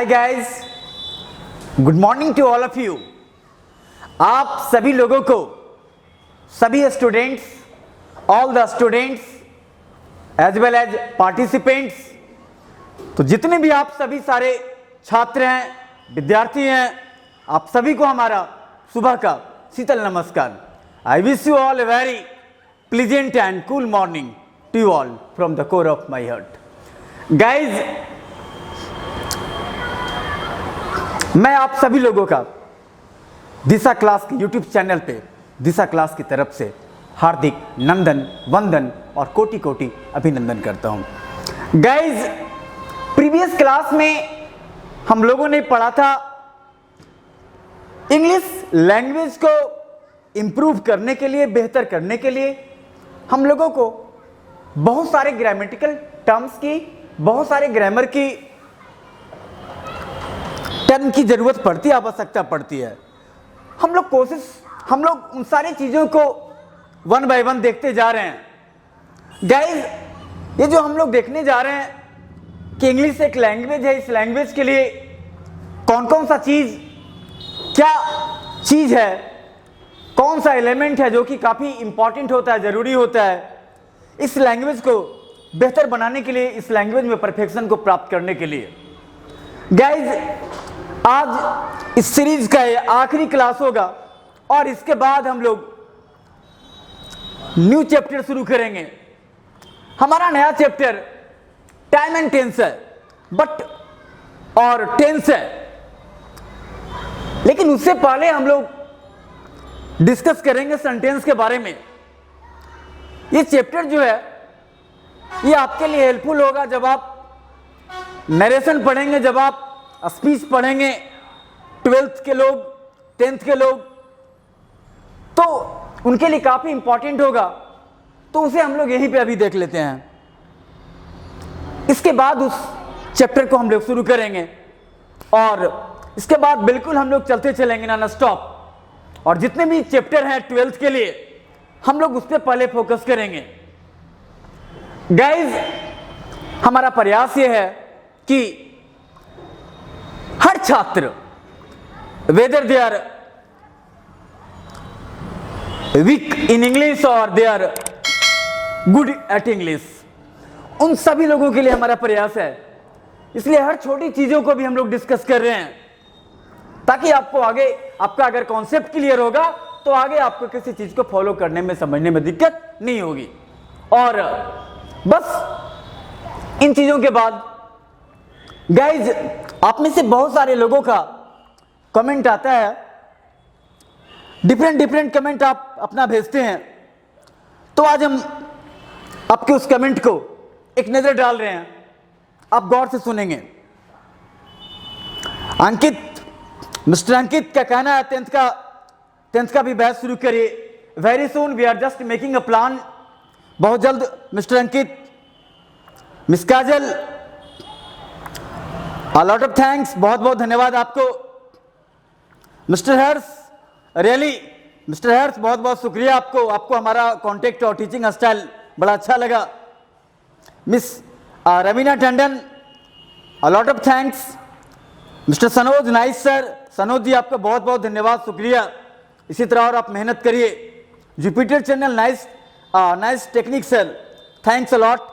Hi guys, good morning to all of you. आप सभी लोगों को, सभी students, all the students as well as participants, तो जितने भी आप सभी सारे छात्र हैं, विद्यार्थी हैं, आप सभी को हमारा सुबह का शीतल नमस्कार। I wish you all a very pleasant and cool morning to you all from the core of my heart. Guys, मैं आप सभी लोगों का दिशा क्लास के यूट्यूब चैनल पे दिशा क्लास की तरफ से हार्दिक नंदन, वंदन और कोटि कोटि अभिनंदन करता हूं। गाइज, प्रीवियस क्लास में हम लोगों ने पढ़ा था इंग्लिश लैंग्वेज को इंप्रूव करने के लिए, बेहतर करने के लिए हम लोगों को बहुत सारे ग्रामेटिकल टर्म्स की, बहुत सारे ग्रामर की टर्म की जरूरत पड़ती है, आवश्यकता पड़ती है। हम लोग उन सारी चीजों को वन बाय वन देखते जा रहे हैं। गाइस, ये जो हम लोग देखने जा रहे हैं कि इंग्लिश एक लैंग्वेज है, इस लैंग्वेज के लिए कौन कौन सा चीज, क्या चीज है, कौन सा एलिमेंट है जो कि काफी इंपॉर्टेंट होता है, जरूरी होता है इस लैंग्वेज को बेहतर बनाने के लिए, इस लैंग्वेज में परफेक्शन को प्राप्त करने के लिए। गाइज, आज इस सीरीज का ये आखिरी क्लास होगा और इसके बाद हम लोग न्यू चैप्टर शुरू करेंगे। हमारा नया चैप्टर टाइम एंड टेंस है, और टेंस है, लेकिन उससे पहले हम लोग डिस्कस करेंगे सेंटेंस के बारे में। ये चैप्टर जो है ये आपके लिए हेल्पफुल होगा जब आप नरेशन पढ़ेंगे, जब आप स्पीच पढ़ेंगे, 12th के लोग, 10th के लोग, तो उनके लिए काफी इंपॉर्टेंट होगा। तो उसे हम लोग यहीं पे अभी देख लेते हैं, इसके बाद उस चैप्टर को हम लोग शुरू करेंगे और इसके बाद बिल्कुल हम लोग चलते चलेंगे नॉन स्टॉप। और जितने भी चैप्टर हैं 12th के लिए हम लोग उस पर पहले फोकस करेंगे। गाइज, हमारा प्रयास ये है कि हर छात्र, whether they are weak in English और they are good at English, उन सभी लोगों के लिए हमारा प्रयास है। इसलिए हर छोटी चीजों को भी हम लोग डिस्कस कर रहे हैं ताकि आपको आगे, आपका अगर कॉन्सेप्ट क्लियर होगा तो आगे आपको किसी चीज को फॉलो करने में, समझने में दिक्कत नहीं होगी। और बस इन चीजों के बाद गाइज, आप में से बहुत सारे लोगों का कमेंट आता है, डिफरेंट कमेंट आप अपना भेजते हैं। तो आज हम आपके उस कमेंट को एक नजर डाल रहे हैं, आप गौर से सुनेंगे। अंकित, मिस्टर अंकित का कहना है 10th का भी बैच शुरू करिए। Very soon we are just making a plan. बहुत जल्द mister Ankit, miss Kajal, A lot of thanks, बहुत बहुत धन्यवाद आपको। Mister Harsh, really mister Harsh, बहुत बहुत शुक्रिया आपको हमारा कॉन्टेक्ट और टीचिंग स्टाइल बड़ा अच्छा लगा। Miss Raveena Tandon, A lot of thanks। Mister Sanoj, nice sir, Sanoj ji आपका बहुत बहुत धन्यवाद, शुक्रिया। इसी तरह और आप मेहनत करिए। Jupiter channel, nice technique sir, thanks a lot.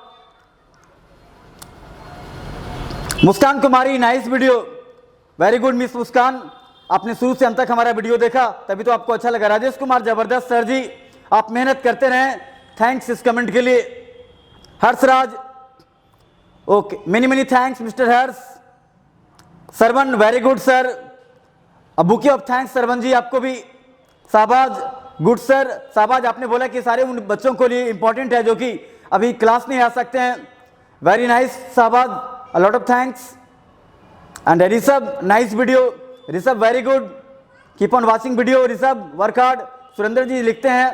Muskan Kumari, nice video, very good miss Muskan, आपने शुरू से अंत तक हमारा वीडियो देखा तभी तो आपको अच्छा लगा। राजेश कुमार, जबरदस्त सर जी, आप मेहनत करते रहें, थैंक्स इस कमेंट के लिए। Harshraj, okay, many thanks mister Harsh. Sarvan, very good sir, bouquet of thanks Sarvan ji आपको भी। Shahbaz, good sir. शाहबाज, आपने बोला कि सारे उन बच्चों के लिए इंपॉर्टेंट है जो कि अभी क्लास नहीं आ सकते हैं। Very nice Shahbaz, a lot of thanks। and Rishabh, nice video, Rishabh, very good, keep on watching video, Rishabh, work hard। Surendra ji लिखते हैं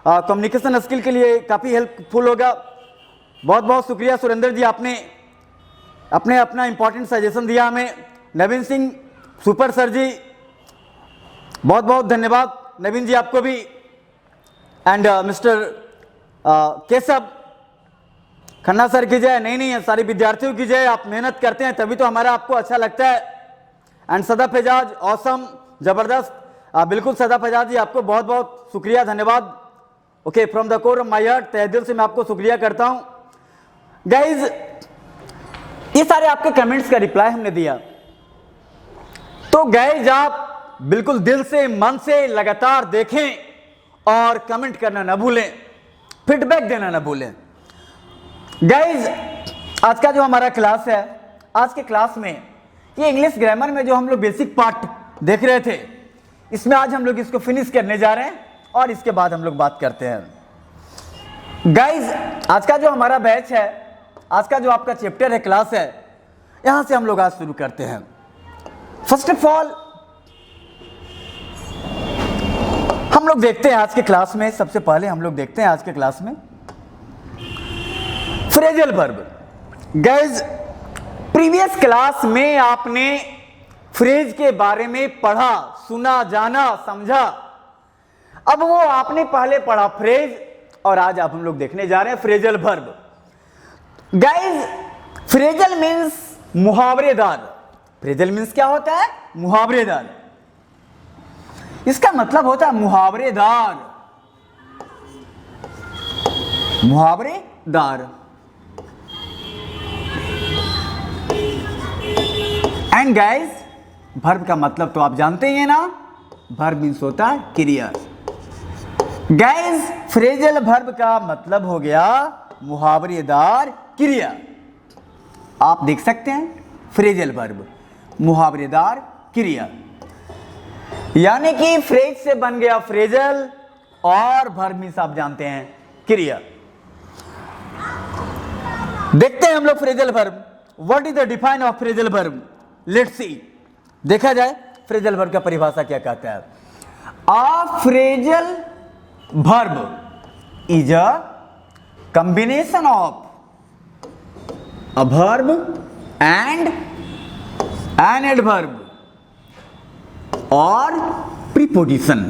कम्युनिकेशन स्किल के लिए काफी हेल्पफुल होगा। बहुत बहुत शुक्रिया सुरेंद्र जी, आपने अपना इंपॉर्टेंट सजेशन दिया हमें। नवीन सिंह, सुपर सर जी, बहुत बहुत धन्यवाद नवीन जी आपको भी। And mister Keshav, Khanna sir की जय। नहीं, सारे विद्यार्थियों की जय। आप मेहनत करते हैं तभी तो हमारा आपको अच्छा लगता है। एंड सदफ एजाज, ऑसम, जबरदस्त। बिल्कुल सदफ एजाज जी, आपको बहुत बहुत शुक्रिया, धन्यवाद। Okay, from the core of my heart, तहे दिल से मैं आपको शुक्रिया करता हूं। गाइज, ये सारे आपके कमेंट्स का रिप्लाई हमने दिया, तो गाइज आप बिल्कुल दिल से, मन से लगातार देखें और कमेंट करना ना भूलें, फीडबैक देना ना भूलें। गाइज, आज का जो हमारा क्लास है, आज के क्लास में ये इंग्लिश ग्रामर में जो हम लोग बेसिक पार्ट देख रहे थे, इसमें आज हम लोग इसको फिनिश करने जा रहे हैं और इसके बाद हम लोग बात करते हैं। गाइज, आज का जो हमारा बैच है, आज का जो आपका चैप्टर है, क्लास है, यहां से हम लोग आज शुरू करते हैं। फर्स्ट ऑफ ऑल हम लोग देखते हैं आज के क्लास में, सबसे पहले हम लोग देखते हैं आज के क्लास में phrasal verb. Guys, previous class में आपने फ्रेज के बारे में पढ़ा, सुना, जाना, समझा। अब वो आपने पहले पढ़ा फ्रेज, और आज आप हम लोग देखने जा रहे हैं phrasal verb. Guys, phrasal means मुहावरेदार। फ्रेजल मीन्स क्या होता है? मुहावरेदार। इसका मतलब होता है मुहावरेदार, मुहावरेदार। एंड गाइज, वर्ब का मतलब तो आप जानते ही हैं ना, वर्ब मीन्स होता है क्रिया। गाइज, फ्रेजल वर्ब का मतलब हो गया मुहावरेदार क्रिया। आप देख सकते हैं फ्रेजल वर्ब, मुहावरेदार क्रिया, यानी कि फ्रेज से बन गया फ्रेजल, और वर्ब मीन्स आप जानते हैं क्रिया। देखते हैं हम लोग phrasal verb. What is the define of phrasal verb? Let's see. देखा जाए फ्रेजल वर्ब का परिभाषा क्या कहता है। अ phrasal verb is a combination of a verb and an adverb or preposition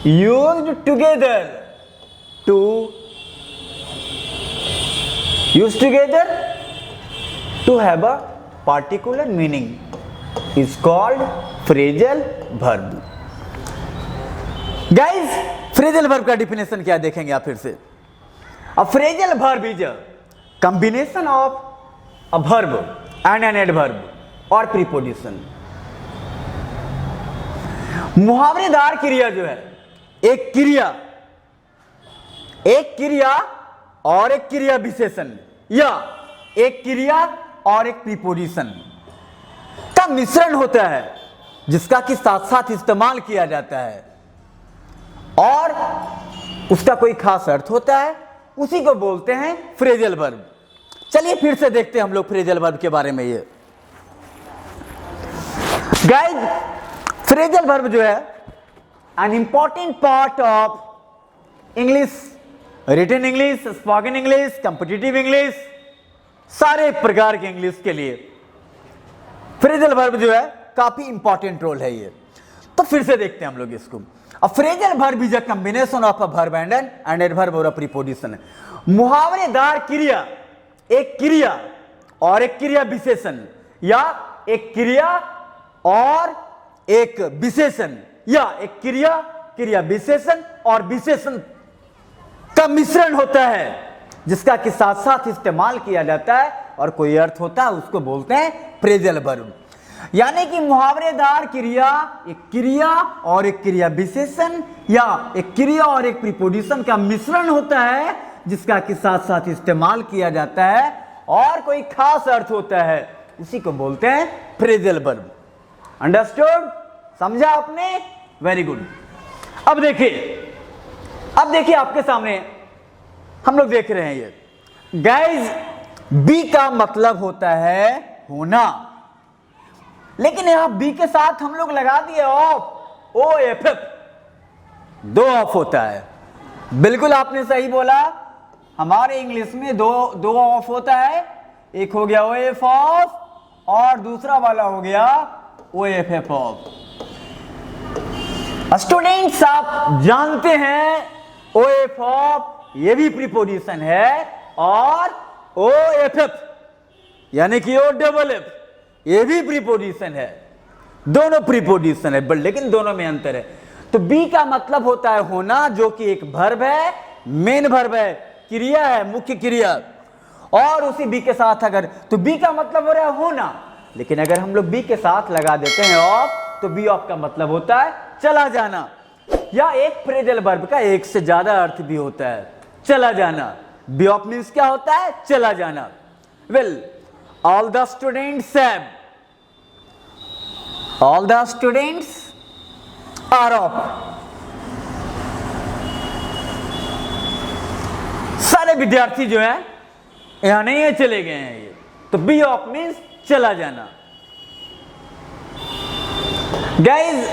used together to have a particular meaning is called phrasal verb. Guys, phrasal verb का definition क्या देखेंगे आप फिर से। अ phrasal verb is a combination of a verb and an adverb और preposition. मुहावरेदार क्रिया जो है, एक क्रिया और एक क्रिया विशेषण, या एक क्रिया और एक प्रीपोजिशन का मिश्रण होता है, जिसका कि साथ साथ इस्तेमाल किया जाता है और उसका कोई खास अर्थ होता है, उसी को बोलते हैं फ्रेजल वर्ब। चलिए फिर से देखते हैं हम लोग फ्रेजल वर्ब के बारे में। ये गाइस, फ्रेजल वर्ब जो है an important part of English, written English, spoken English, competitive English, सारे प्रकार के इंग्लिश के लिए फ्रेजल वर्ब जो है काफी इंपॉर्टेंट रोल है ये। तो फिर से देखते हैं हम लोग इसको। A phrasal verb is a combination of a verb and an adverb or a preposition. मुहावरेदार क्रिया, एक क्रिया और एक क्रिया विशेषण, या एक क्रिया और एक विशेषण, या एक क्रिया विशेषण और विशेषण का मिश्रण होता है, जिसका कि साथ साथ इस्तेमाल किया जाता है और कोई अर्थ होता है, उसको बोलते हैं फ्रेजल वर्ब। यानी कि मुहावरेदार क्रिया, एक क्रिया और एक क्रिया विशेषण, या एक क्रिया और एक प्रीपोजिशन का मिश्रण होता है, जिसका कि साथ साथ इस्तेमाल किया जाता है और कोई खास अर्थ होता है, उसी को बोलते हैं फ्रेजल वर्ब। अंडरस्टूड? समझा आपने? Very good. अब देखिए आपके सामने हम लोग देख रहे हैं ये। गाइज, बी का मतलब होता है होना, लेकिन यहां बी के साथ हम लोग लगा दिए ऑफ, ओ एफ एफ, दो ऑफ होता है। बिल्कुल आपने सही बोला, हमारे इंग्लिश में दो ऑफ होता है। एक हो गया ओ एफ ऑफ और दूसरा वाला हो गया O F F off. Students, आप जानते हैं ओ एफ ऑफ ये भी प्रीपोजिशन है, और ओ एफ एफ यानी कि ओ डबल एफ ये भी प्रीपोजिशन है। दोनों प्रीपोजिशन है, बट लेकिन दोनों में अंतर है। तो बी का मतलब होता है होना, जो कि एक वर्ब है, मेन वर्ब है, क्रिया है, मुख्य क्रिया। और उसी बी के साथ अगर, तो बी का मतलब हो रहा है होना, लेकिन अगर हम लोग बी के साथ लगा देते हैं ऑफ, तो बी ऑफ का मतलब होता है चला जाना। या एक फ्रेजल वर्ब का एक से ज्यादा अर्थ भी होता है, चला जाना। बी ऑफ मीन्स क्या होता है? चला जाना। Well, all the students have, all the students are of, सारे विद्यार्थी जो है यहां नहीं है, चले गए हैं। ये तो बी ऑफ मीन्स चला जाना। गाइज,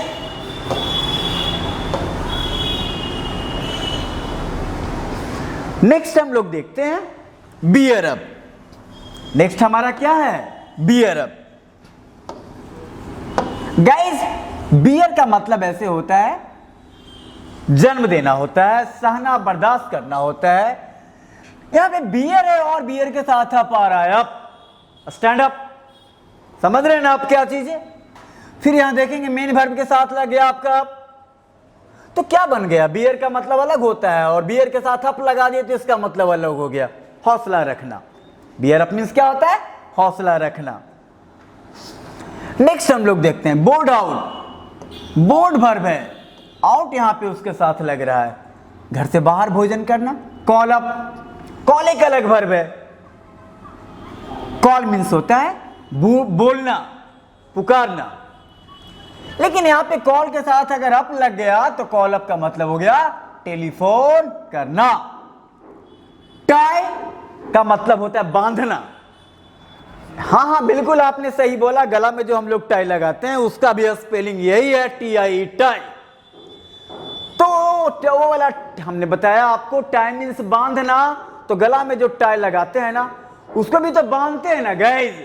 नेक्स्ट हम लोग देखते हैं बियर अप। नेक्स्ट हमारा क्या है? Beer up. गाइज, बियर का मतलब ऐसे होता है, जन्म देना होता है, सहना बर्दाश्त करना होता है। यहां पे बियर है और बियर के साथ अप आ रहा है, अप, स्टैंड अप। समझ रहे हैं ना आप क्या चीज है? फिर यहां देखेंगे मेन वर्ब के साथ लग गया आपका अप, तो क्या बन गया? बियर का मतलब अलग होता है, और बियर के साथ अप लगा दिए तो इसका मतलब अलग हो गया, हौसला रखना। बियर अप मीन्स क्या होता है? हौसला रखना। नेक्स्ट हम लोग देखते हैं बोर्ड आउट। बोर्ड वर्ब है, आउट यहां पे उसके साथ लग रहा है, घर से बाहर भोजन करना। कॉल अप, कॉल एक अलग वर्ब है। कॉल मीन्स होता है बोलना, पुकारना, लेकिन यहां पे कॉल के साथ अगर अप लग गया तो कॉल अप का मतलब हो गया टेलीफोन करना। टाई का मतलब होता है बांधना। हाँ हाँ, बिल्कुल आपने सही बोला, गला में जो हम लोग टाई लगाते हैं उसका भी स्पेलिंग यही है, TIE, टाई। तो वो वाला हमने बताया आपको, टाई मीन्स बांधना, तो गला में जो टाई लगाते हैं ना उसको भी तो बांधते हैं ना गाइज,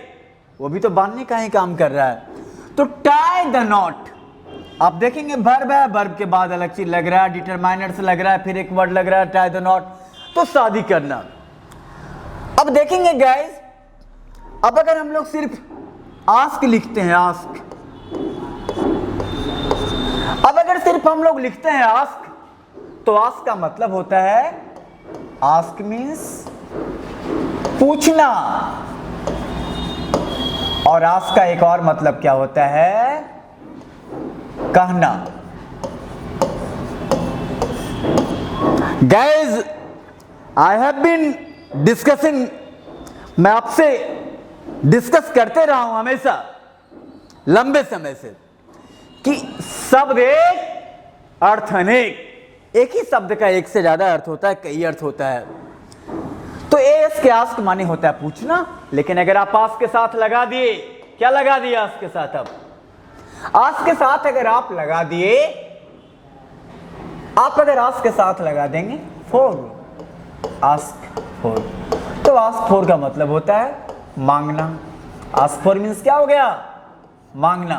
वो भी तो बांधने का ही काम कर रहा है। तो टाई द नॉट, आप देखेंगे वर्ब है, वर्ब के बाद अलग चीज लग रहा है, डिटरमाइनर लग रहा है, फिर एक वर्ड लग रहा है टाई द नॉट, तो शादी करना। अब देखेंगे गाइज, अब अगर हम लोग सिर्फ आस्क लिखते हैं, आस्क, अब अगर सिर्फ हम लोग लिखते हैं आस्क, तो आस्क का मतलब होता है, आस्क मीन्स पूछना, और आस्क का एक और मतलब क्या होता है? कहना। Guys, I have been discussing, मैं आपसे डिस्कस करते रहा हूं हमेशा लंबे समय से कि शब्द एक अर्थ अनेक। एक ही शब्द का एक से ज्यादा अर्थ होता है, कई अर्थ होता है। तो एस के आस्क माने होता है पूछना, लेकिन अगर आप आस्क के साथ लगा दिए, क्या लगा दिया आस्क के साथ? अब आस्क के साथ अगर आप लगा दिए, आप अगर आस्क के साथ लगा देंगे फॉर, आस्क फॉर, तो आस्क फॉर का मतलब होता है मांगना। आस्क फॉर मीन्स क्या हो गया? मांगना।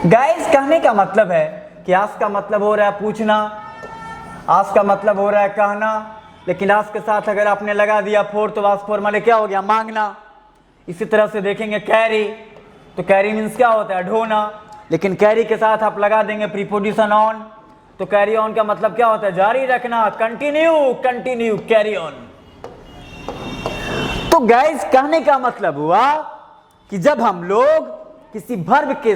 गाइस, कहने का मतलब है कि आस्क का मतलब हो रहा है पूछना, आस्क का मतलब हो रहा है कहना, लेकिन आस्क के साथ अगर आपने लगा दिया फॉर, तो आस्क फॉर माने क्या हो गया? मांगना। इसी तरह से देखेंगे कैरी, तो कैरी मीन्स क्या होता है? ढोना, लेकिन कैरी के साथ आप लगा देंगे प्रीपोजिशन ऑन, तो कैरी ऑन का मतलब क्या होता है? जारी रखना, कंटिन्यू, कंटिन्यू, कैरी ऑन। तो गाइस, कहने का मतलब हुआ कि जब हम लोग किसी वर्ब के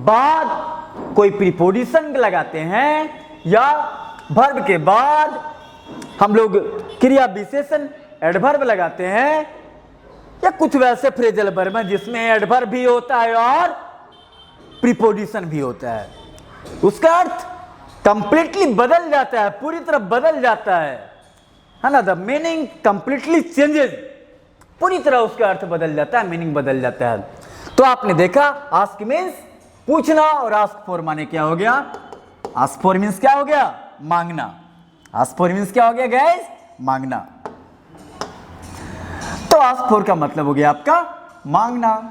बाद कोई प्रीपोजिशन लगाते हैं, या वर्ब के बाद हम लोग क्रिया विशेषण एडवर्ब लगाते हैं, या कुछ वैसे फ्रेजल वर्ब में जिसमें एडवर्ब भी होता है और प्रीपोजिशन भी होता है, उसका अर्थ कंप्लीटली बदल जाता है, पूरी तरह बदल जाता है ना? द मीनिंग कंप्लीटली चेंजेस, पूरी तरह उसका अर्थ बदल जाता है, मीनिंग बदल जाता है। तो आपने देखा, आस्क मीन्स पूछना, और आस्क फॉर माने क्या हो गया? आस्क फॉर मीन्स क्या हो गया? मांगना। आस्क फॉर मीन्स क्या हो गया गाइस? मांगना। तो आस्क फॉर का मतलब हो गया आपका मांगना।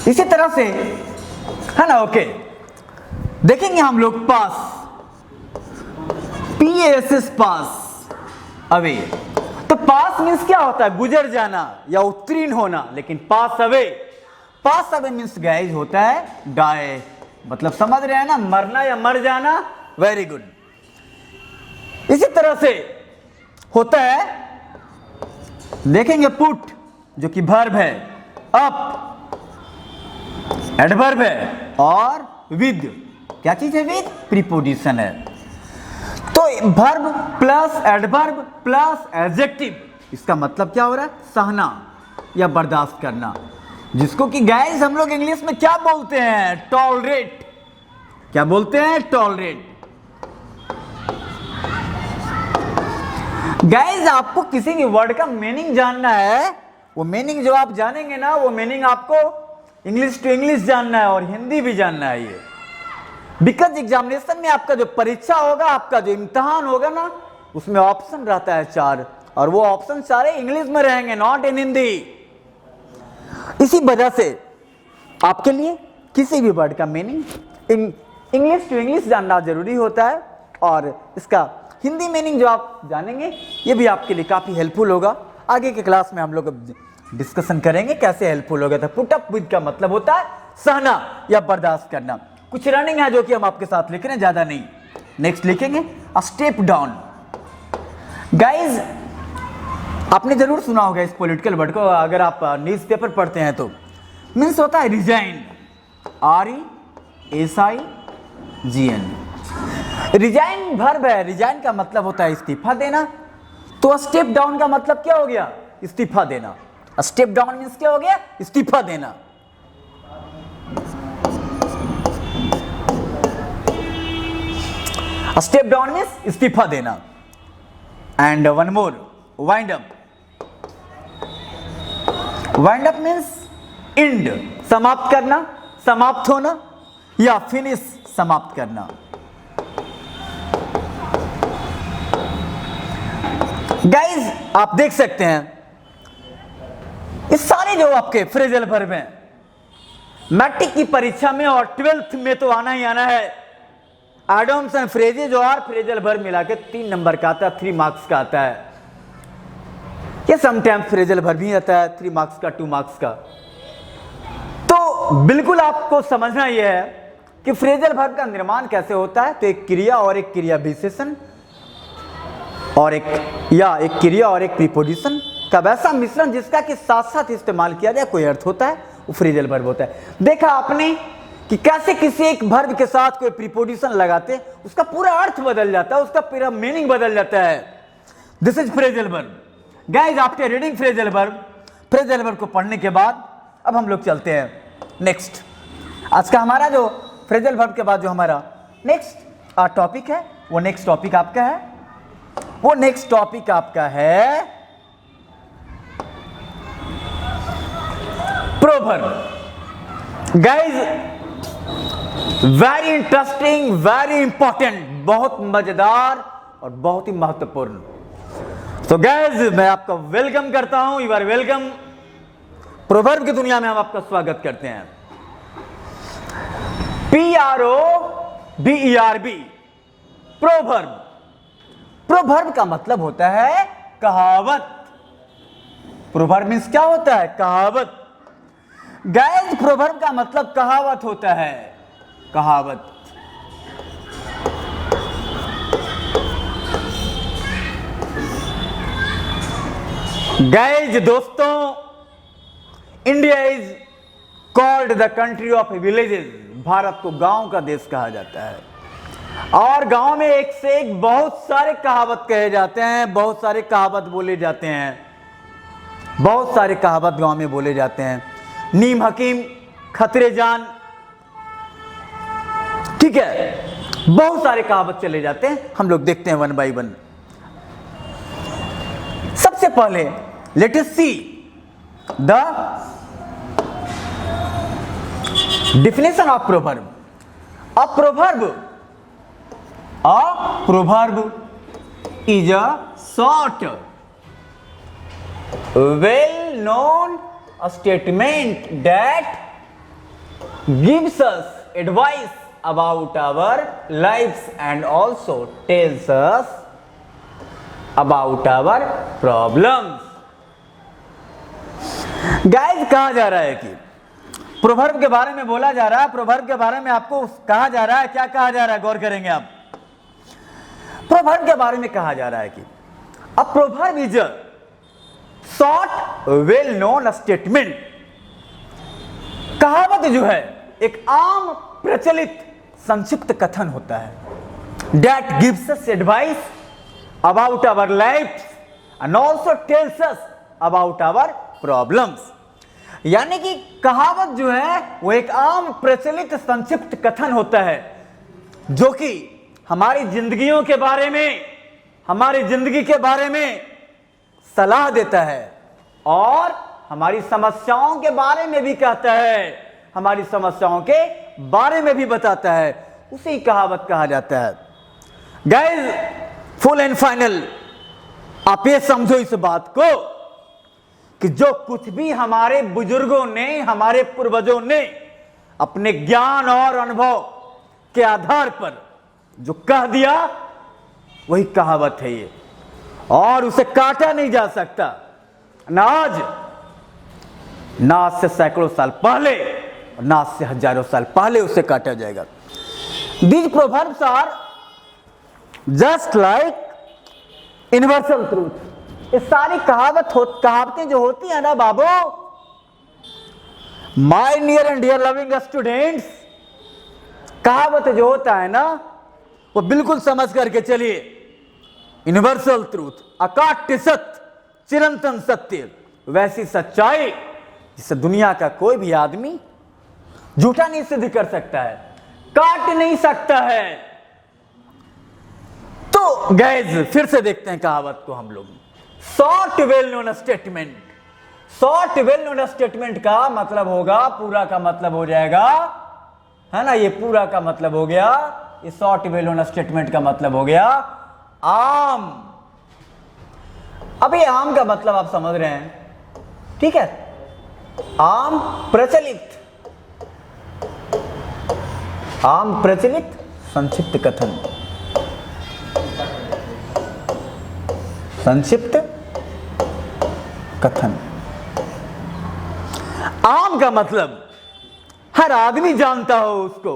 इसी तरह से है ना? ओके, देखेंगे हम लोग पास। PASS pass away. तो पास मीन्स क्या होता है? गुजर जाना या उत्तीर्ण होना। लेकिन पास अवे मीन्स गाइस होता है डाई। मतलब समझ रहे हैं ना, मरना या मर जाना। Very good. इसी तरह से होता है, देखेंगे पुट जो कि वर्ब है, अप एडवर्ब है, और विद क्या चीज है? विद प्रीपोजिशन है। तो verb plus adverb plus adjective, इसका मतलब क्या हो रहा है? सहना या बर्दाश्त करना, जिसको कि गाइस हम लोग इंग्लिश में क्या बोलते हैं? टॉलरेट। क्या बोलते हैं? टॉलरेट। गाइस आपको किसी भी वर्ड का मीनिंग जानना है, वो मीनिंग जो आप जानेंगे ना, वो मीनिंग आपको इंग्लिश टू इंग्लिश जानना है और हिंदी भी जानना है। ये बिकॉज एग्जामिनेशन में आपका जो परीक्षा होगा, आपका जो इम्तिहान होगा ना, उसमें ऑप्शन रहता है 4, और वो ऑप्शन सारे इंग्लिश में रहेंगे, नॉट इन हिंदी। इसी वजह से आपके लिए किसी भी वर्ड का मीनिंग इंग्लिश टू इंग्लिश जानना जरूरी होता है, और इसका हिंदी मीनिंग जो आप जानेंगे ये भी आपके लिए काफी हेल्पफुल होगा। आगे के क्लास में हम लोग डिस्कशन करेंगे कैसे हेल्पफुल होगा। तो पुट अप विद का मतलब होता है सहना या बर्दाश्त करना। कुछ रनिंग है जो कि हम आपके साथ लिख रहे हैं, ज्यादा नहीं। नेक्स्ट लिखेंगे स्टेप डाउन। गाइज आपने जरूर सुना होगा इस पॉलिटिकल वर्ड को, अगर आप न्यूज़पेपर पढ़ते हैं तो। मीन्स होता है रिजाइन, RESIGN। रिजाइन वर्ब है, रिजाइन का मतलब होता है इस्तीफा देना। तो स्टेप डाउन का मतलब क्या हो गया? इस्तीफा देना। स्टेप डाउन मीन्स क्या हो गया? इस्तीफा देना। स्टेप डाउन मीन्स इस्तीफा देना। And one more, wind up. Wind up means and, समाप्त करना, समाप्त होना, या फिनिश, समाप्त करना। गाइज आप देख सकते हैं इस सारे जो आपके फ्रेजल वर्ब हैं, मैट्रिक की परीक्षा में और 12th में तो आना ही आना है। एडम्स एंड फ्रेजेज और फ्रेजल वर्ब मिला के 3 नंबर का आता है, 3 मार्क्स का आता है। ये समटाइम्स फ्रेजल वर्ब भी आता है 3 मार्क्स का, 2 मार्क्स का। तो बिल्कुल आपको समझना यह है कि फ्रेजल वर्ब का निर्माण कैसे होता है। तो एक क्रिया और एक क्रिया विशेषण और एक क्रिया और एक प्रीपोजिशन का वैसा मिश्रण जिसका कि साथ साथ इस्तेमाल किया जाए, कोई अर्थ होता है, वो फ्रेजल वर्ब होता है। देखा आपने कि कैसे किसी एक वर्ब के साथ कोई प्रीपोजिशन लगाते उसका पूरा अर्थ बदल जाता है, उसका पूरा मीनिंग बदल जाता है। This is phrasal verb. Guys after reading phrasal verb को पढ़ने के बाद अब हम लोग चलते हैं नेक्स्ट। आज का हमारा जो फ्रेजल वर्ब के बाद जो हमारा नेक्स्ट टॉपिक है, वो नेक्स्ट टॉपिक आपका है proverb. Guys very interesting, very important, बहुत मजेदार और बहुत ही महत्वपूर्ण। तो गाइज मैं आपका वेलकम करता हूं, यू आर वेलकम। प्रोवर्ब की दुनिया में हम आपका स्वागत करते हैं। PROVERB, proverb. प्रोवर्ब का मतलब होता है कहावत। प्रोवर्ब मीन्स क्या होता है? कहावत। गाइस प्रोवर्ब का मतलब कहावत होता है, कहावत। गाइस दोस्तों, India is called the country of villages. Bharat को गांव का देश कहा जाता है, और गांव में एक से एक बहुत सारे कहावत कहे जाते हैं, बहुत सारे कहावत बोले जाते हैं, बहुत सारे कहावत गांव में बोले जाते हैं। नीम हकीम खतरे जान, ठीक है, बहुत सारे कहावत चले जाते हैं। हम लोग देखते हैं वन बाय वन। सबसे पहले let us see the definition of proverb. A proverb is a short, well-known statement that gives us advice about our lives and also tells us about our problems. Guys कहा जा रहा है कि proverb के बारे में बोला जा रहा है, प्रोवर्ब के बारे में आपको कहा जा रहा है, क्या कहा जा रहा है गौर करेंगे आप। प्रोवर्ब के बारे में कहा जा रहा है कि a proverb is a short well known statement. कहावत जो है एक आम प्रचलित संक्षिप्त कथन होता है। That gives us advice about our life and also tells us about our problems. यानी कि कहावत जो है वो एक आम प्रचलित संक्षिप्त कथन होता है जो कि हमारी जिंदगियों के बारे में, हमारी जिंदगी के बारे में सलाह देता है और हमारी समस्याओं के बारे में भी कहता है, हमारी समस्याओं के बारे में भी बताता है, उसी कहावत कहा जाता है। गाइस फुल एंड फाइनल आप ये समझो इस बात को कि जो कुछ भी हमारे बुजुर्गों ने, हमारे पूर्वजों ने अपने ज्ञान और अनुभव के आधार पर जो कह दिया वही कहावत है ये, और उसे काटा नहीं जा सकता। ना आज से सैकड़ों साल पहले, ना आज से हजारों साल पहले उसे काटा जाएगा। These proverbs are just like universal truth। ये सारी कहावतें जो होती है ना बाबू, my near and dear loving students, कहावत जो होता है ना वो बिल्कुल समझ करके चलिए। यूनिवर्सल ट्रूथ, अकाट्य सत्य, चिरंतन सत्य, वैसी सच्चाई जिसे दुनिया का कोई भी आदमी झूठा नहीं सिद्ध कर सकता है, काट नहीं सकता है। तो गाइस फिर से देखते हैं कहावत को हम लोग। Short well known statement, short well known statement का मतलब होगा, पूरा का मतलब हो जाएगा, है ना, ये पूरा का मतलब हो गया, ये शॉर्ट वेल नोन स्टेटमेंट का मतलब हो गया आम। अब ये आम का मतलब आप समझ रहे हैं, ठीक है। आम प्रचलित, आम प्रचलित संक्षिप्त कथन, संक्षिप्त कथन। आम का मतलब हर आदमी जानता हो उसको,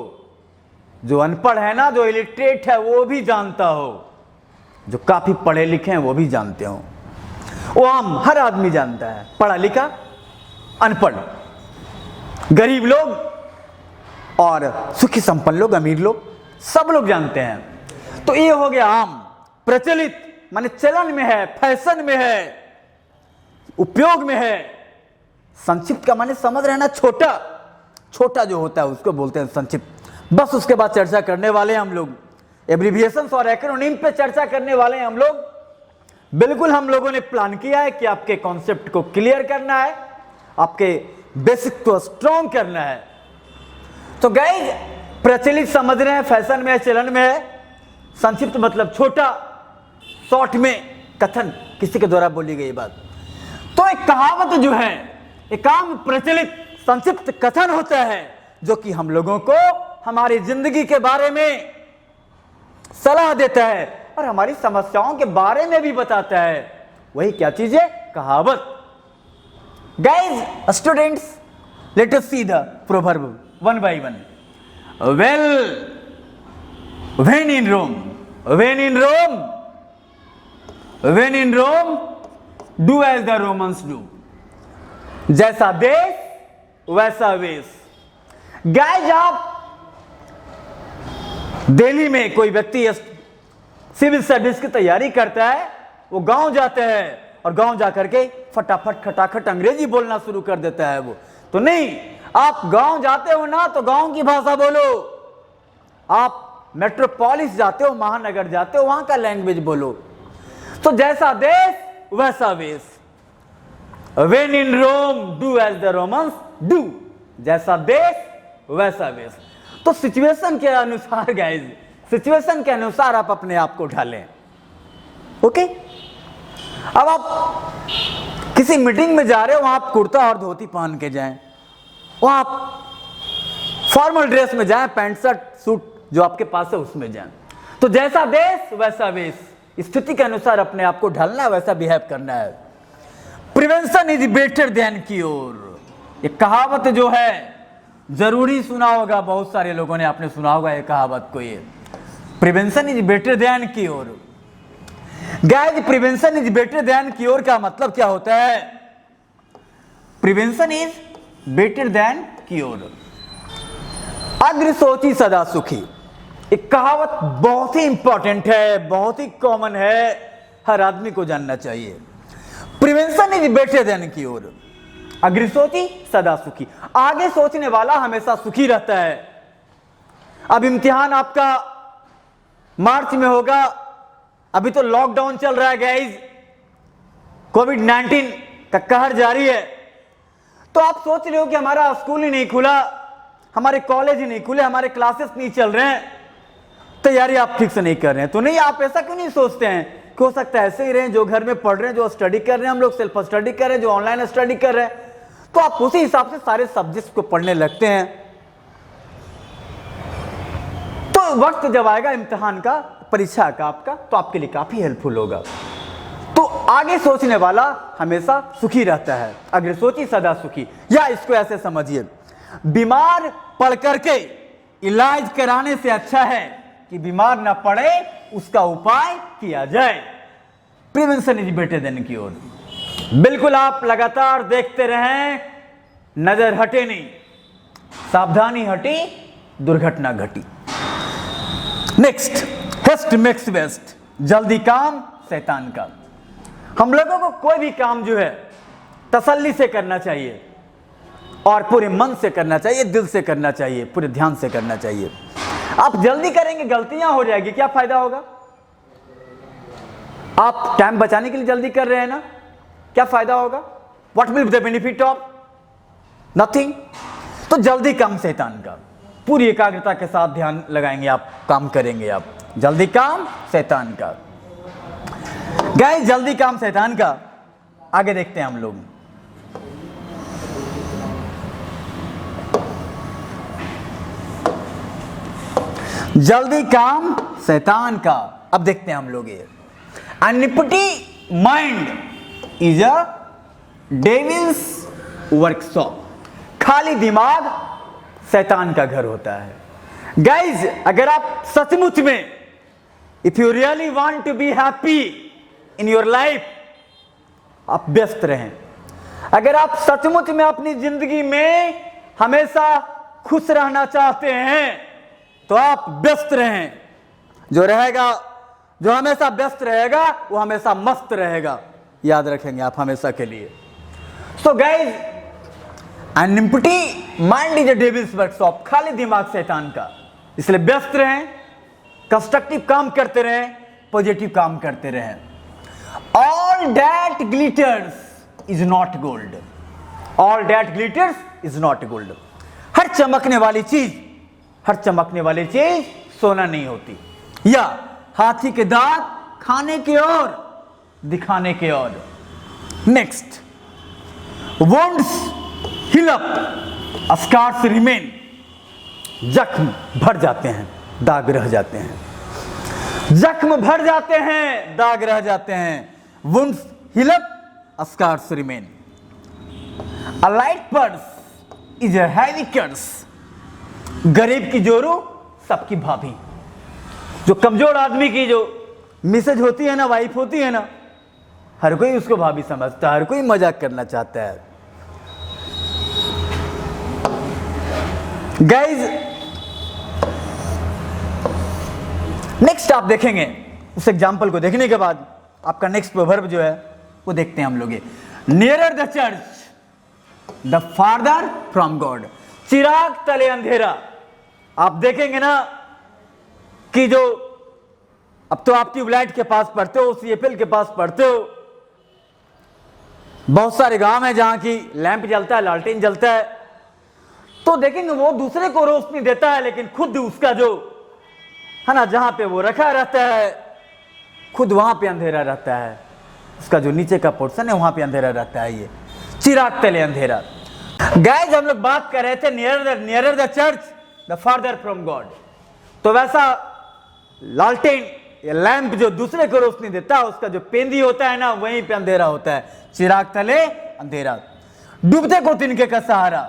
जो अनपढ़ है ना, जो इलिटरेट है वो भी जानता हो, जो काफी पढ़े लिखे हैं वो भी जानते हो। वो आम हर आदमी जानता है, पढ़ा लिखा, अनपढ़, गरीब लोग और सुखी संपन्न लोग, अमीर लोग, सब लोग जानते हैं। तो ये हो गया आम। प्रचलित माने चलन में है, फैशन में है, उपयोग में है। संक्षिप्त का माने समझ रहे ना, छोटा, छोटा जो होता है उसको बोलते हैं संक्षिप्त। बस उसके बाद चर्चा करने वाले हैं हम लोग, एब्रिविएशंस और एक्रोनिम पे चर्चा करने वाले हैं हम लोग। बिल्कुल हम लोगों ने प्लान किया है कि आपके कॉन्सेप्ट को क्लियर करना है, आपके बेसिक को स्ट्रॉन्ग करना है। तो गाइस प्रचलित समझ रहे हैं, फैशन में है, चलन में है। संक्षिप्त मतलब छोटा, शॉर्ट में कथन, किसी के द्वारा बोली गई बात। तो एक कहावत जो है एक आम प्रचलित संक्षिप्त कथन होता है जो कि हम लोगों को हमारी जिंदगी के बारे में सलाह देता है और हमारी समस्याओं के बारे में भी बताता है। वही क्या चीज है? कहावत। Guys students, let us see the proverb one by one. Well, when in Rome, when in Rome, when in Rome, do as the Romans do। जैसा देश वैसा वेश। गाइज आप दिल्ली में कोई व्यक्ति सिविल सर्विस की तैयारी करता है, वो गांव जाता है और गांव जाकर के फटाफट खटाखट अंग्रेजी बोलना शुरू कर देता है। वो तो नहीं, आप गांव जाते हो ना तो गांव की भाषा बोलो। आप मेट्रोपोलिस जाते हो, महानगर जाते हो, वहां का लैंग्वेज बोलो। तो जैसा देश वैसा वेश। When in Rome, do as the Romans do। जैसा देश वैसा वेश। तो सिचुएशन के अनुसार गाइज, सिचुएशन के अनुसार आप अपने आप को ढालें। ओके, अब आप किसी मीटिंग में जा रहे हो, वहां आप कुर्ता और धोती पहन के जाएं, वहां आप फॉर्मल ड्रेस में जाएं, पैंट शर्ट सूट जो आपके पास है उसमें जाएं। तो जैसा देश वैसा वेश, स्थिति के अनुसार अपने आप को ढलना है, वैसा बिहेव करना है। Prevention is better than cure, ये कहावत जो है जरूरी सुना होगा, बहुत सारे लोगों ने आपने सुना होगा ये कहावत को। ये prevention is better than cure. Guys, prevention is better than cure का मतलब क्या होता है? Prevention is better than cure. अग्र सोची सदा सुखी, एक कहावत बहुत ही इंपॉर्टेंट है, बहुत ही कॉमन है, हर आदमी को जानना चाहिए। Prevention is better than cure. अग्र सोची सदा सुखी, आगे सोचने वाला हमेशा सुखी रहता है। अब इम्तिहान आपका मार्च में होगा, अभी तो लॉकडाउन चल रहा है गाइस, कोविड-19 का कहर जारी है। तो आप सोच रहे हो कि हमारा स्कूल ही नहीं खुला, हमारे कॉलेज ही नहीं खुले, हमारे क्लासेस नहीं चल रहे हैं, तैयारी आप ठीक से नहीं कर रहे हैं। तो नहीं, आप ऐसा क्यों नहीं सोचते हैं कि हो सकता है ऐसे ही रहे, जो घर में पढ़ रहे हैं, जो स्टडी कर रहे हैं, हम लोग सेल्फ स्टडी कर रहे हैं, जो ऑनलाइन स्टडी कर रहे हैं, तो आप उसी हिसाब से सारे सब्जेक्ट्स को पढ़ने लगते हैं। तो वक्त जब आएगा इम्तिहान का, परीक्षा का आपका, तो आपके लिए काफी हेल्पफुल होगा। तो आगे सोचने वाला हमेशा सुखी रहता है, अग्र सोची सदा सुखी। या इसको ऐसे समझिए, बीमार पढ़ करके इलाज कराने से अच्छा है कि बीमार ना पड़े, उसका उपाय किया जाए। Prevention is better than cure. बिल्कुल आप लगातार देखते रहें, नजर हटे नहीं, सावधानी हटी, दुर्घटना घटी। नेक्स्ट, हेस्ट मेक्स वेस्ट, जल्दी काम शैतान का। हम लोगों को कोई भी काम जो है तसल्ली से करना चाहिए और पूरे मन से करना चाहिए, दिल से करना चाहिए, पूरे ध्यान से करना चाहिए। आप जल्दी करेंगे, गलतियां हो जाएगी, क्या फायदा होगा? आप टाइम बचाने के लिए जल्दी कर रहे हैं ना, क्या फायदा होगा? What will be the benefit of? Nothing. तो जल्दी काम शैतान का, पूरी एकाग्रता के साथ ध्यान लगाएंगे आप, काम करेंगे आप। जल्दी काम शैतान का। गाइस, जल्दी काम शैतान का, आगे देखते हैं हम लोग। जल्दी काम शैतान का, अब देखते हैं हम लोग ये। An empty mind is a devil's workshop, खाली दिमाग शैतान का घर होता है। गाइज, अगर आप सचमुच में, if you really want to be happy in your life, आप व्यस्त रहें। अगर आप सचमुच में अपनी जिंदगी में हमेशा खुश रहना चाहते हैं, तो आप व्यस्त रहें। जो रहेगा, जो हमेशा व्यस्त रहेगा, वो हमेशा मस्त रहेगा, याद रखेंगे आप हमेशा के लिए। So guys, an empty mind is a devil's workshop, खाली दिमाग शैतान का। इसलिए व्यस्त रहें, कंस्ट्रक्टिव काम करते रहें, पॉजिटिव काम करते रहें। All that glitters is not gold, all that glitters is not gold. हर चमकने वाली चीज, हर चमकने वाली चीज सोना नहीं होती। या हाथी के दांत खाने की ओर, दिखाने की ओर। Next, wounds heal up, scars remain, जख्म भर जाते हैं, दाग रह जाते हैं। जख्म भर जाते हैं, दाग रह जाते हैं। Wounds heal up, scars remain. A light purse is a heavy curse, गरीब की जोरू सबकी भाभी। जो कमजोर आदमी की जो मिसेज होती है ना, वाइफ होती है ना, हर कोई उसको भाभी समझता है, हर कोई मजाक करना चाहता है। गाइज, नेक्स्ट आप देखेंगे, उस एग्जाम्पल को देखने के बाद आपका नेक्स्ट प्रोवर्ब जो है वो देखते हैं हम लोग। Nearer the church the farther from God, चिराग तले अंधेरा। आप देखेंगे ना कि जो अब तो आप ट्यूबलाइट के पास पढ़ते हो, सीएफएल के पास पढ़ते हो, बहुत सारे गांव हैं जहां की लैंप जलता है, लालटेन जलता है, तो देखेंगे वो दूसरे को रोशनी देता है, लेकिन खुद उसका जो है ना, जहां पे वो रखा रहता है, खुद वहां पे अंधेरा रहता है। उसका जो नीचे का पोर्शन है वहां पे अंधेरा रहता है। ये चिराग तले अंधेरा। गाइस, हम लोग बात कर रहे थे nearer the church the farther from God. तो वैसा लालटेन या लैंप जो दूसरे को रोशनी देता है, उसका जो पेंदी होता है ना, वहीं पे अंधेरा होता है। चिराग तले अंधेरा, डूबते को तिनके का सहारा।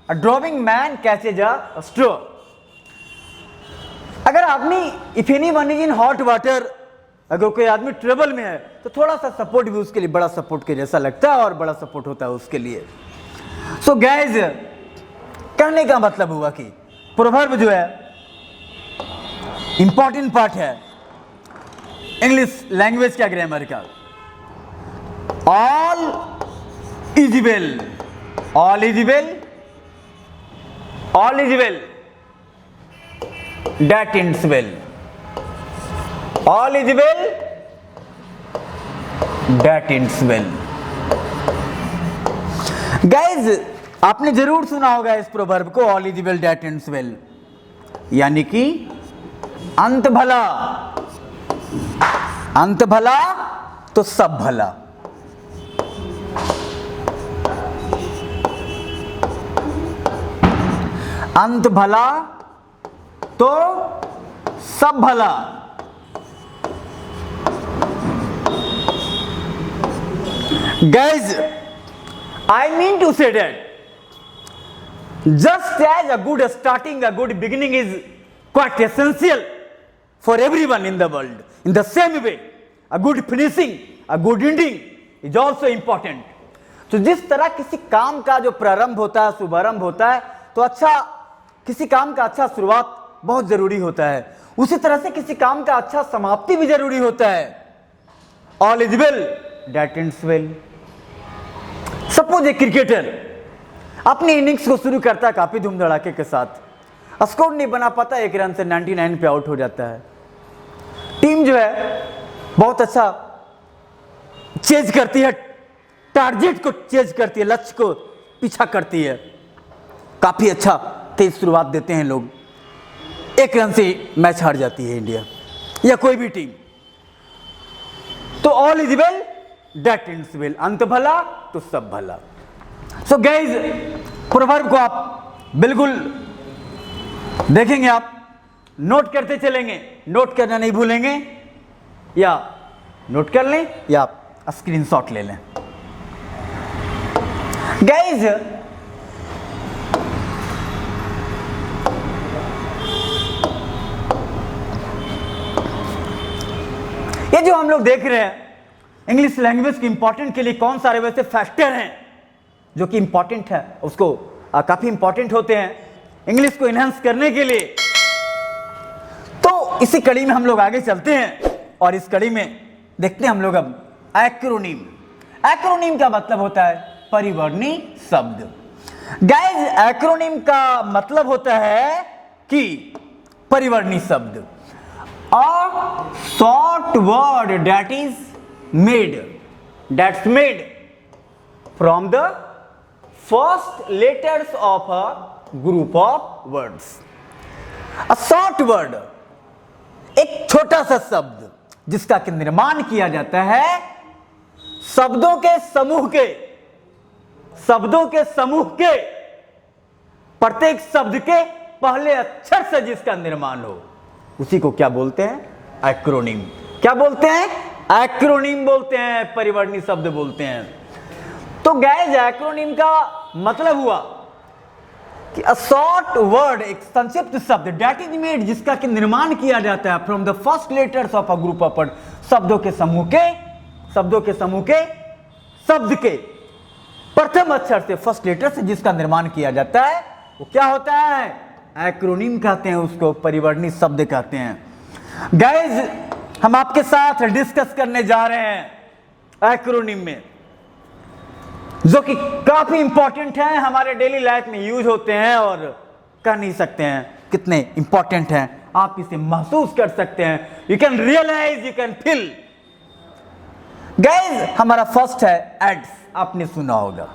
A drowning man catches a straw. अगर आदमी, if anyone is in hot water, अगर कोई आदमी ट्रबल में है तो थोड़ा सा सपोर्ट भी उसके लिए बड़ा सपोर्ट के जैसा लगता है और बड़ा सपोर्ट होता है उसके लिए। सो गाइज, कहने का मतलब हुआ कि प्रोवर्ब जो है इंपॉर्टेंट पार्ट है इंग्लिश लैंग्वेज का, ग्रामर का। All is well, all is well, all is well that ends well, all is well that ends well. Guys, आपने जरूर सुना होगा इस प्रोवर्ब को, all is well that ends well, यानी कि अंत भला, अंत भला तो सब भला। अंत भला तो सब भला। Guys, I mean to say that just as a good starting, a good beginning is quite essential for everyone in the world, in the same way a good finishing, a good ending is also important. तो जिस तरह किसी काम का जो प्रारंभ होता है, शुभारंभ होता है, तो अच्छा, किसी काम का अच्छा शुरुआत बहुत जरूरी होता है, उसी तरह से किसी काम का अच्छा समाप्ति भी जरूरी होता है। All is well that ends well. Suppose a cricketer अपनी इनिंग्स को शुरू करता है काफी धूम धड़ाके के साथ, स्कोर नहीं बना पाता, 1 रन से 99 पे आउट हो जाता है। टीम जो है बहुत अच्छा चेज करती है, टारगेट को चेज करती है, लक्ष्य को पीछा करती है, काफी अच्छा तेज शुरुआत देते हैं लोग, 1 रन से मैच हार जाती है इंडिया या कोई भी टीम। तो all is well that ends well, अंत भला तो सब भला। सो गाइज, प्रोवर्ब को आप बिल्कुल देखेंगे, आप नोट करते चलेंगे, नोट करना नहीं भूलेंगे, या नोट कर लें या स्क्रीनशॉट ले लें। गाइज, ये जो हम लोग देख रहे हैं इंग्लिश लैंग्वेज के इंपॉर्टेंट के लिए कौन सारे वैसे फैक्टर हैं जो कि इंपॉर्टेंट है, उसको काफी इंपॉर्टेंट होते हैं इंग्लिश को इनहेंस करने के लिए। तो इसी कड़ी में हम लोग आगे चलते हैं और इस कड़ी में देखते हैं हम लोग अब एक्रोनिम। एक्रोनिम का मतलब होता है परिवर्णी शब्द। गाइज, एक्रोनिम का मतलब होता है कि परिवर्णी शब्द, a short word that is made, that's made from the first letters of a group of words. A short word, एक छोटा सा शब्द जिसका कि निर्माण किया जाता है शब्दों के समूह के, शब्दों के समूह के प्रत्येक शब्द के पहले अक्षर से जिसका निर्माण हो, उसी को क्या बोलते हैं? एक्रोनिम। क्या बोलते हैं? एक्रोनिम बोलते हैं, परिवर्णी शब्द बोलते हैं। तो गाइस, एक्रोनिम का मतलब हुआ कि अ शॉर्ट वर्ड, एक संक्षिप्त शब्द, दैट इज मेड, जिसका कि निर्माण किया जाता है from the first letters of a group of word, शब्दों के समूह के, शब्दों के समूह के, शब्द के प्रथम अक्षर से, फर्स्ट लेटर से जिसका निर्माण किया जाता है, वो क्या होता है? एक्रोनिम कहते हैं उसको, परिवर्णी शब्द कहते हैं। गाइज, हम आपके साथ डिस्कस करने जा रहे हैं एक्रोनिम में, जो कि काफी इंपॉर्टेंट है, हमारे डेली लाइफ में यूज होते हैं और कह नहीं सकते हैं कितने इंपॉर्टेंट हैं, आप इसे महसूस कर सकते हैं। You can realise, you can feel. Guys, हमारा फर्स्ट है एड्स, आपने सुना होगा।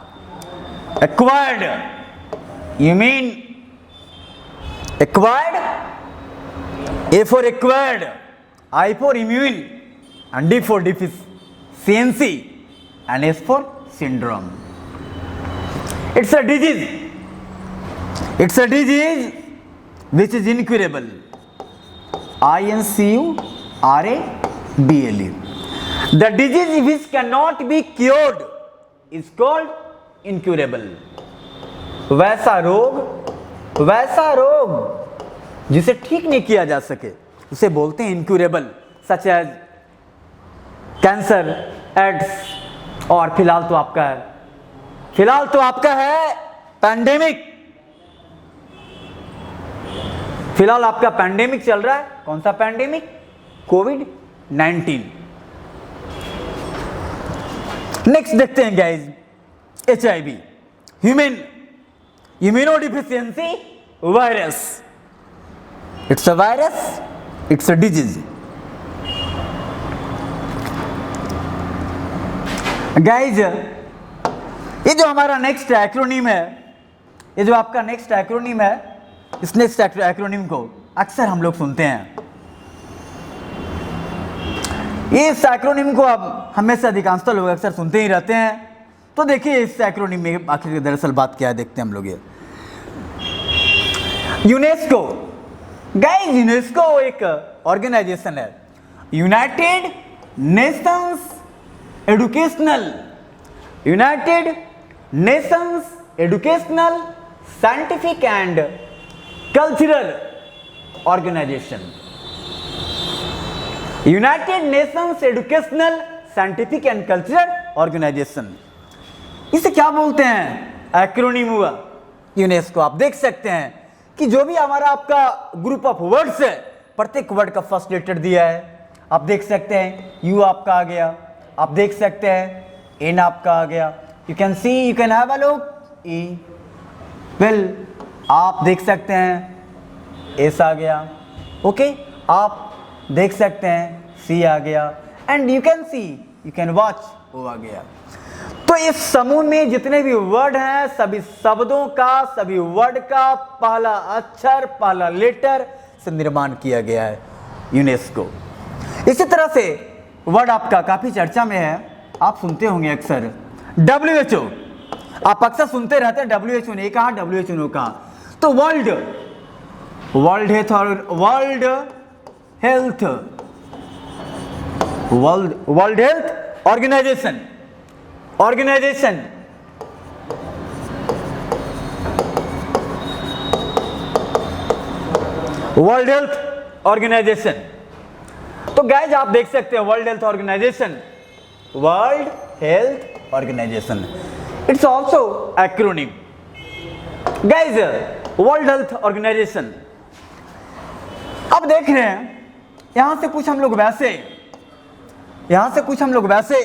Acquired, you mean acquired, A for acquired, I for immune, and D for deficiency, and S for syndrome. It's a disease. It's a disease which is incurable, INCURABLE। The disease which can not be cured is called incurable. वैसा रोग जिसे ठीक नहीं किया जा सके उसे बोलते हैं incurable, such as cancer, AIDS, और फिलहाल तो आपका है पैंडेमिक। फिलहाल आपका पैंडेमिक चल रहा है। कौन सा पैंडेमिक? कोविड-19। नेक्स्ट देखते हैं guys, HIV, human immunodeficiency virus. It's a virus, it's a disease. Guys ये जो हमारा नेक्स्ट एक्रोनिम है, ये जो आपका नेक्स्ट एक्रोनिम है, इस नेक्स्ट एक्रोनिम को अक्सर हम लोग सुनते हैं। इस एक्रोनिम को अब हमेशा अधिकांशतः लोग अक्सर सुनते ही रहते हैं। तो देखिए इस एक्रोनिम में आखिर दरअसल बात क्या है, देखते हैं हम लोग। ये यूनेस्को, गाइस यूनेस्को एक ऑर्गेनाइजेशन है, united nations educational scientific and cultural organisation. United nations educational scientific and cultural organisation, इसे क्या बोलते हैं? एक्रोनिम हुआ यूनेस्को। आप देख सकते हैं कि जो भी हमारा आपका ग्रुप ऑफ वर्ड्स है, प्रत्येक वर्ड का फर्स्ट लेटर दिया है। आप देख सकते हैं यू आपका आ गया, आप देख सकते हैं एन आपका आ गया। You can see, you can have a look, E well, आप देख सकते हैं एस आ गया, ओके, आप देख सकते हैं सी आ गया, and you can see, you can watch, O आ गया। तो इस समूह में जितने भी वर्ड हैं, सभी शब्दों का, सभी वर्ड का पहला अक्षर, पहला लेटर से निर्माण किया गया है यूनेस्को। इसी तरह से वर्ड आपका काफी चर्चा में है, आप सुनते होंगे अक्सर WHO। आप अक्सर सुनते रहते हैं WHO ने कहा, WHO ने कहा। तो world health organisation world health organisation. तो गाइज आप देख सकते हैं world health organisation, it's also acronym. Guys world health organisation, अब देख रहे हैं यहां से कुछ हम लोग वैसे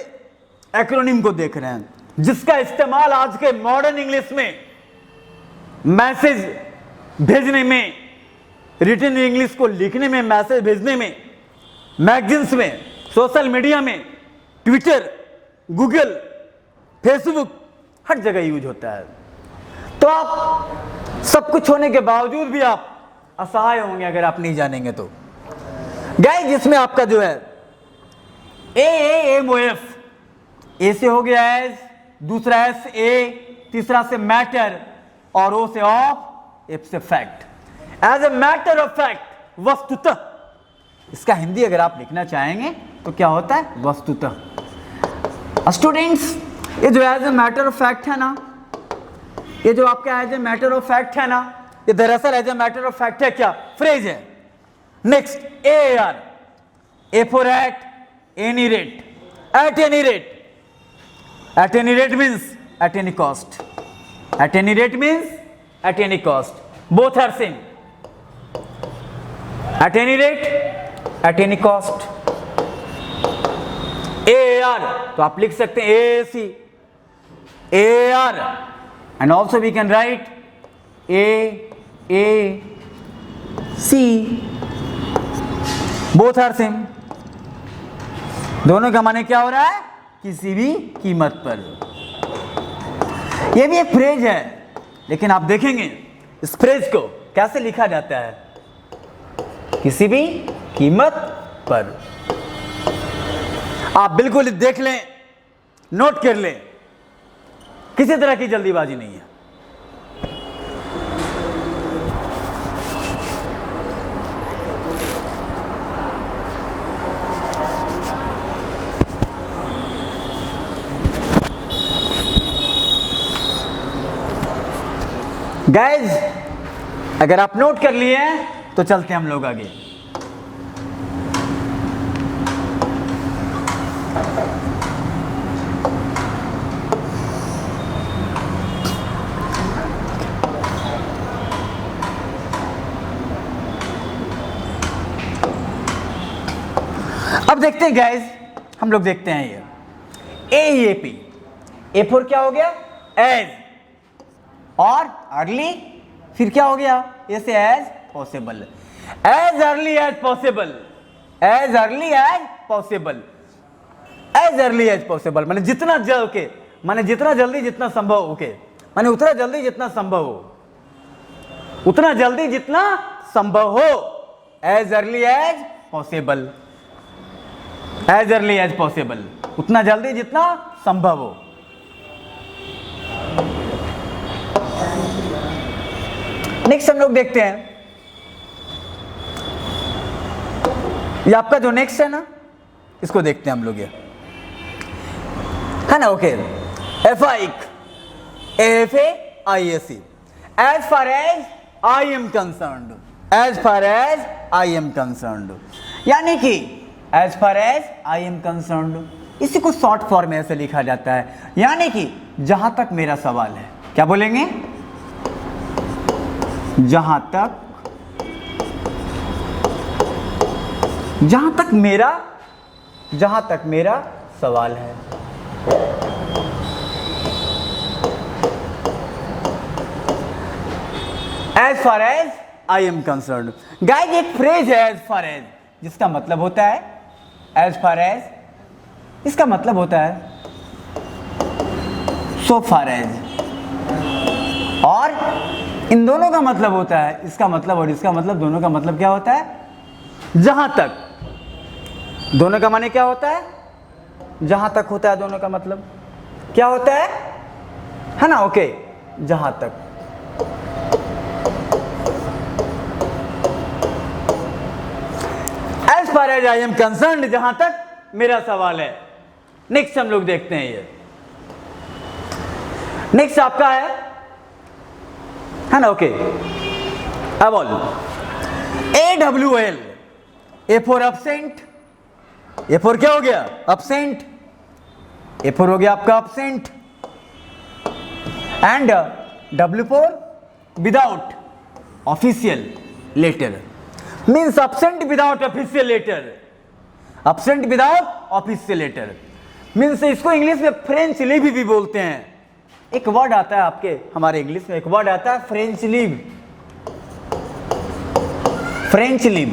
एक्रोनिम को देख रहे हैं जिसका इस्तेमाल आज के मॉडर्न इंग्लिश में मैसेज भेजने में, रिटन इंग्लिश को लिखने में, मैसेज भेजने में, मैगजीन्स में, सोशल मीडिया में, ट्विटर, गूगल, फेसबुक, हर जगह यूज होता है। तो आप सब कुछ होने के बावजूद भी आप असहाय होंगे अगर आप नहीं जानेंगे तो। गाइस जिसमें आपका जो है AAMOF, ए से हो गया एज, दूसरा एस ए, तीसरा से मैटर, और ओ से ऑफ, एफ से fact. As a matter of fact, वस्तुतः, इसका हिंदी अगर आप लिखना चाहेंगे तो क्या होता है? वस्तुतः। स्टूडेंट्स ये जो as a matter of fact है ना, ये जो आपका as a matter of fact है ना, ये दरअसल as a matter of fact है क्या? फ्रेज है। Next AAR, A for at, any rate, at any rate. At any rate means at any cost. At any rate means at any cost. Both are same. At any rate, at any cost. AAR, तो आप लिख सकते हैं AAC, AAR, and also we can write AAC. Both are same. दोनों का माने क्या हो रहा है? किसी भी कीमत पर। यह भी एक फ्रेज है, लेकिन आप देखेंगे इस फ्रेज को कैसे लिखा जाता है? किसी भी कीमत पर। आप बिल्कुल देख लें, नोट कर लें, किसी तरह की जल्दीबाजी नहीं है। गाइज अगर आप नोट कर लिए हैं तो चलते हैं हम लोग आगे। अब देखते हैं गाइज, हम लोग देखते हैं ये AEAP। A फॉर क्या हो गया? एज, और अर्ली, फिर क्या हो गया? ऐसे as possible, as early as possible, as early as possible, as early as possible, माने जितना जल्द के, माने जितना जल्दी जितना संभव हो के, माने उतना जल्दी जितना संभव हो, उतना जल्दी जितना संभव हो, as early as possible, as early as possible, उतना जल्दी जितना संभव हो। नेक्स्ट हम लोग देखते हैं, ये आपका जो नेक्स्ट है ना, इसको देखते हैं हम लोग, ये है ना। Okay, FAIC, as far as I am concerned, as far as I am concerned, यानी कि as far as I am concerned, इसी को शॉर्ट फॉर्म में ऐसे लिखा जाता है, यानी कि जहां तक मेरा सवाल है। क्या बोलेंगे? जहां तक मेरा सवाल है। As far as I am concerned, guys एक फ्रेज है एज फार एज, जिसका मतलब होता है एज फार एज, इसका मतलब होता है सो फार एज, और इन दोनों का मतलब होता है, इसका मतलब और इसका मतलब, दोनों का मतलब क्या होता है? जहां तक। दोनों का माने क्या होता है? जहां तक होता है। दोनों का मतलब क्या होता है ना? ओके, जहां तक। As far as I am concerned, जहां तक मेरा सवाल है। नेक्स्ट हम लोग देखते हैं, ये नेक्स्ट आपका है ना। ओके, अब all AWL, A for absent, A for क्या हो गया? absent, ए फॉर हो गया आपका absent, and W for without official letter, means absent without official letter, absent without official letter, means इसको इंग्लिश में फ्रेंच लीव भी बोलते हैं। एक वर्ड आता है आपके हमारे इंग्लिश में, एक वर्ड आता है फ्रेंच लीव, फ्रेंच लीव।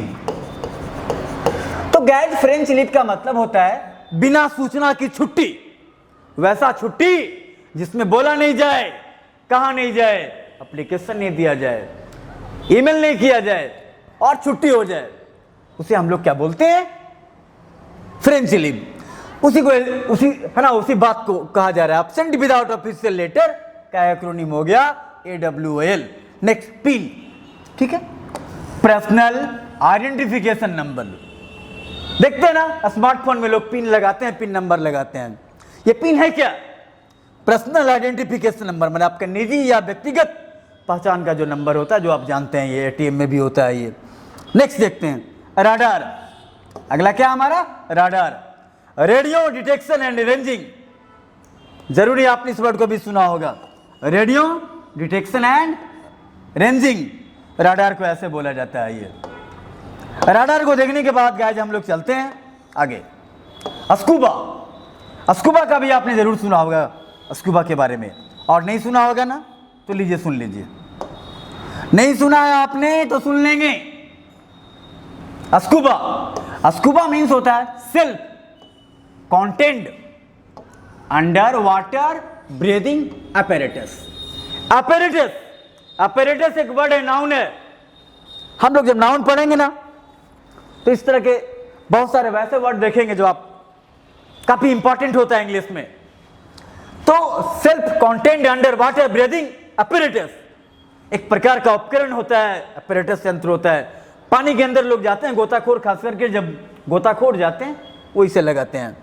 तो गाइस फ्रेंच लीव का मतलब होता है बिना सूचना की छुट्टी, वैसा छुट्टी जिसमें बोला नहीं जाए, कहा नहीं जाए, एप्लीकेशन नहीं दिया जाए, ईमेल नहीं किया जाए और छुट्टी हो जाए, उसे हम लोग क्या बोलते हैं? French leave. उसी है ना, उसी बात को कहा जा रहा है एब्सेंट विदाउट ऑफिशियल लेटर का एक्रोनिम हो गया AWL। नेक्स्ट पिन, ठीक है, पर्सनल आइडेंटिफिकेशन नंबर। देखते हैं ना स्मार्टफोन में लोग पिन लगाते हैं, पिन नंबर लगाते हैं। ये पिन है क्या? पर्सनल आइडेंटिफिकेशन नंबर, मतलब आपका निजी या व्यक्तिगत पहचान का जो नंबर होता है, जो आप जानते हैं, ये ATM में भी होता है ये। नेक्स्ट देखते हैं राडार। अगला क्या हमारा? Radar, radio detection and ranging. जरूरी आपने इस वर्ड को भी सुना होगा, radio detection and ranging. Radar को ऐसे बोला जाता है। ये राडार को देखने के बाद गाइस हम लोग चलते हैं आगे। स्कूबा, स्कूबा का भी आपने जरूर सुना होगा, स्कूबा के बारे में, और नहीं सुना होगा ना तो लीजिए सुन लीजिए। नहीं सुना है आपने तो सुन लेंगे। स्कूबा, स्कूबा मीन्स होता है self contained under water breathing apparatus। apparatus एक वर्ड है, नाउन है। हम लोग जब नाउन पढ़ेंगे ना तो इस तरह के बहुत सारे वैसे वर्ड देखेंगे जो आप काफी इंपॉर्टेंट होता है इंग्लिश में। तो self contained under water breathing apparatus एक प्रकार का उपकरण होता है, apparatus यंत्र होता है। पानी के अंदर लोग जाते हैं, गोताखोर खास करके जब गोताखोर जाते हैं वो इसे लगाते हैं।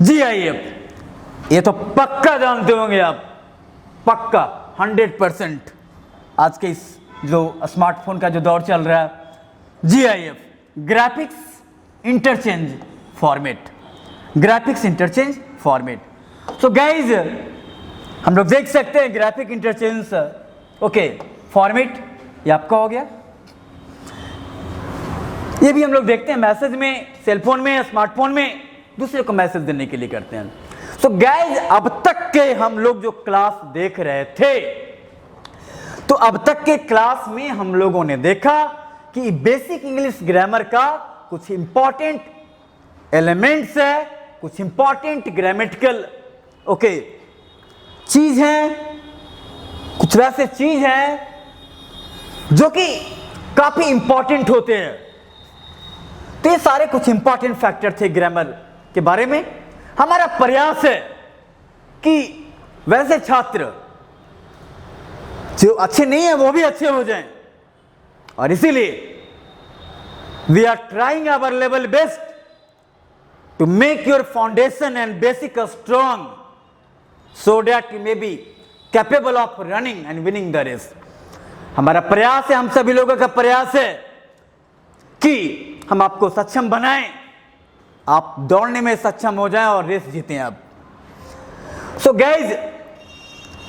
GIF, ये तो पक्का जानते होंगे आप, पक्का 100%। आज के इस जो स्मार्टफोन का जो दौर चल रहा है, GIF, graphics interchange format, graphics interchange format. So guys हम लोग देख सकते हैं ग्राफिक इंटरचेंज ओके फॉर्मेट, ये आपका हो गया। ये भी हम लोग देखते हैं मैसेज में, सेलफोन में, स्मार्टफोन में दूसरे को मैसेज देने के लिए करते हैं। सो गाइज अब तक के हम लोग जो क्लास देख रहे थे, तो अब तक के क्लास में हम लोगों ने देखा कि बेसिक इंग्लिश ग्रामर का कुछ इंपॉर्टेंट एलिमेंट्स है, कुछ इंपॉर्टेंट ग्रामेटिकल ओके चीज है, कुछ वैसे चीज है जो कि काफी इंपॉर्टेंट होते हैं। तो ये सारे कुछ इंपॉर्टेंट फैक्टर थे ग्रामर के बारे में। हमारा प्रयास है कि वैसे छात्र जो अच्छे नहीं है वो भी अच्छे हो जाएं, और इसीलिए we are trying our level best to make your foundation and basic strong so that you may be capable of running and winning the race. हमारा प्रयास है, हम सभी लोगों का प्रयास है कि हम आपको सक्षम बनाएं, आप दौड़ने में सक्षम हो जाएं और रेस जीतें आप। सो गाइज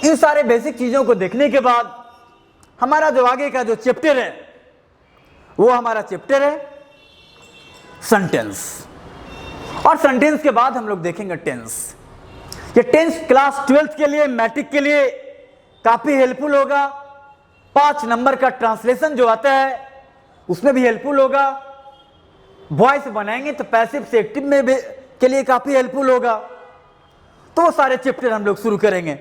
इन सारे बेसिक चीजों को देखने के बाद हमारा जो आगे का जो चैप्टर है वो हमारा चैप्टर है सेंटेंस, और सेंटेंस के बाद हम लोग देखेंगे टेंस। ये टेंस क्लास 12th के लिए, मैट्रिक के लिए काफी हेल्पफुल होगा। 5 नंबर का ट्रांसलेशन जो आता है उसमें भी हेल्पफुल होगा। वॉइस बनाएंगे तो पैसिव से एक्टिव में भी के लिए काफी हेल्पफुल होगा। तो वो सारे चैप्टर हम लोग शुरू करेंगे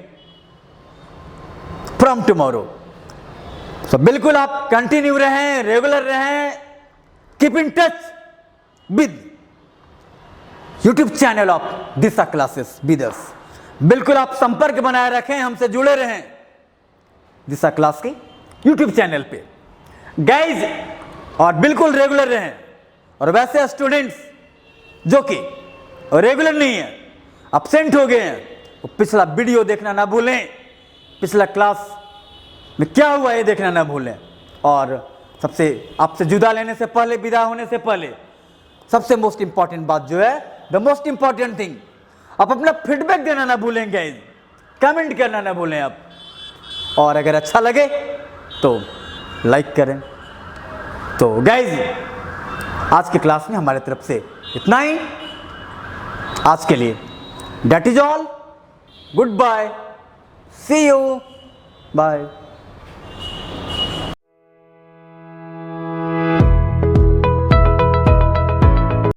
फ्रॉम टुमारो। तो बिल्कुल आप कंटिन्यू रहें, रेगुलर रहें, keep in touch with YouTube channel of Disha classes withers. बिल्कुल आप संपर्क बनाए रखें, हमसे जुड़े रहें दिशा क्लास के यूट्यूब चैनल पे गाइज, और बिल्कुल रेगुलर रहें। और वैसे स्टूडेंट्स जो कि रेगुलर नहीं है, अपसेंट हो गए हैं, तो पिछला वीडियो देखना ना भूलें, पिछला क्लास में क्या हुआ ये देखना ना भूलें। और सबसे आपसे जुदा लेने से पहले, विदा होने से पहले, सबसे मोस्ट इंपॉर्टेंट बात जो है, द मोस्ट इंपॉर्टेंट थिंग, आप अपना फीडबैक देना ना भूलें गाइज, कमेंट करना ना भूलें आप। और अगर अच्छा लगे तो लाइक करें। तो गाइज आज की क्लास में हमारे तरफ से इतना ही आज के लिए। That is all, goodbye, see you, bye.